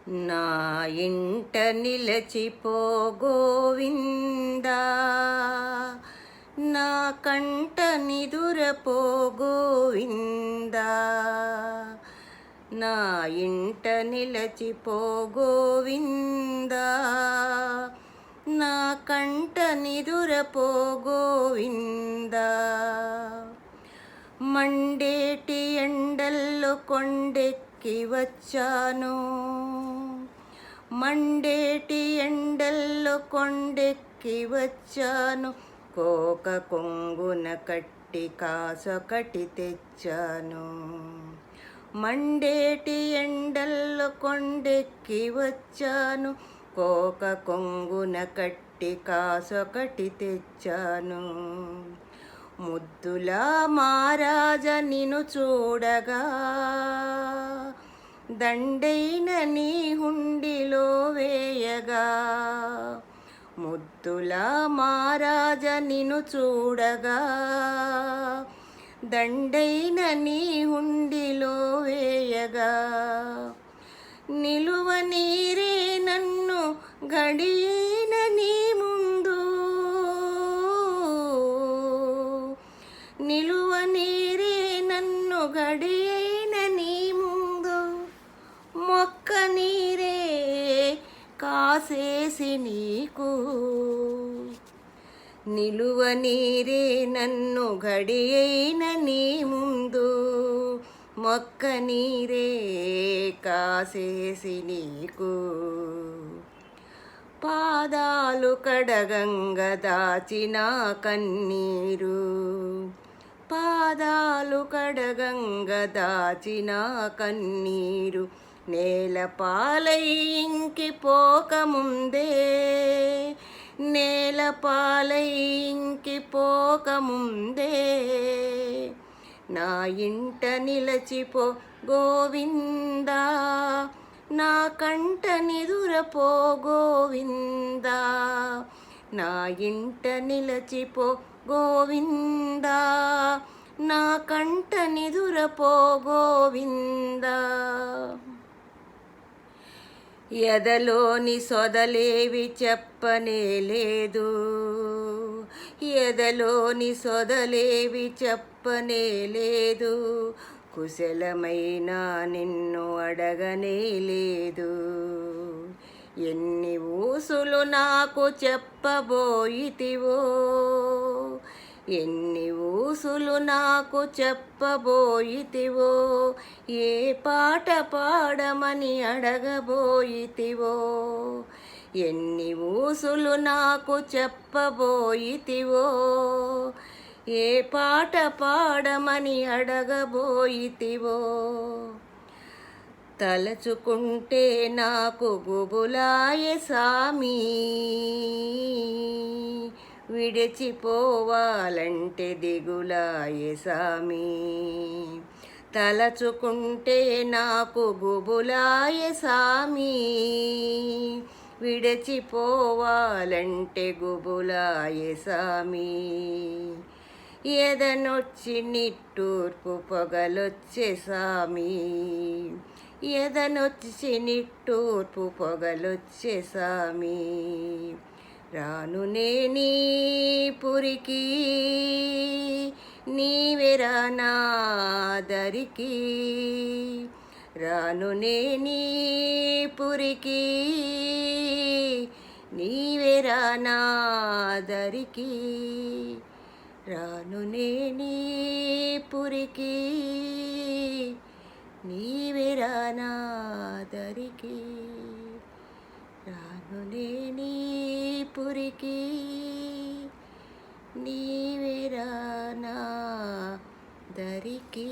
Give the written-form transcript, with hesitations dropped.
నా ఇంట నిలచిపో గోవిందా, నా కంట నిదురపో గోవిందా, నా ఇంట నిలచిపో గోవిందా, నా కంట నిదురపో గోవిందా. మండేటి ఎండల్లో కొండెక్కి వచ్చాను, మండేటి ఎండల్లో కొండెక్కి వచ్చాను, కోక కొంగున కట్టి కాసొకటి తెచ్చాను. మండేటి ఎండల్లో కొండెక్కి వచ్చాను, కోక కొంగున కట్టి కాసొకటి తెచ్చాను. ముద్దుల మహారాజ నిన్ను చూడగా, దండైన నీ హుండిలో వేయగా. ముద్దుల మహారాజ నిన్ను చూడగా, దండైన నీ హుండిలో వేయగా. నిలువ నీరే నన్ను గడియైన నీ ముందు, నిలువ నీరే నన్ను గడియైన నీ ముందు, మొక్క నీరే కాసేసి నీకు. నిలువ నీరే నన్ను గడియైన నీ ముందు, మొక్క నీరే కాసేసి నీకు. పాదాలు కడగంగ దాచిన కన్నీరు, పాదాలు కడగంగ దాచిన కన్నీరు, నేల పాలై ఇంకిపోకముందే, నేల పాలై ఇంకిపోకముందే. నా ఇంట నిలచిపో గోవిందా, నా కంట నిదురపో గోవిందా, నా ఇంట నిలచిపో గోవిందా, నా కంట నిదురపో గోవిందా. ఎదలోని సొదలేవి చెప్పనే లేదు, ఎదలోని సొదలేవి చెప్పనే లేదు, కుశలమైన నిన్ను అడగనే లేదు. ఎన్ని ఊసులు నాకు చెప్పబోయితివో, ఎన్ని ఊసులు నాకు చెప్పబోయితివో, ఏ పాట పాడమని అడగబోయితివో. ఎన్ని ఊసులు నాకు చెప్పబోయితివో, ఏ పాట పాడమని అడగబోయితివో. తలచుకుంటే నాకు గుబులాయె సామి, విడిచిపోవాలంటే దిగులాయె సామి. తలచుకుంటే నాకు గుబులాయె సామి, విడిచిపోవాలంటే గుబులాయె సామి. ఎదనొచ్చి నిట్టూర్పు పొగలొచ్చే సామి, ఎదనొచ్చి నిట్టూర్పు పొగలొచ్చే సామి. రాను నీ పురికి, నీవెరా నా దరికి, రాను నీ పురికి, నీవెరా నా దరికి, రాను నీ పురికి, నీవెరా నా దరికి, రాను నీ పురికి, నీవెరా నా దరికి.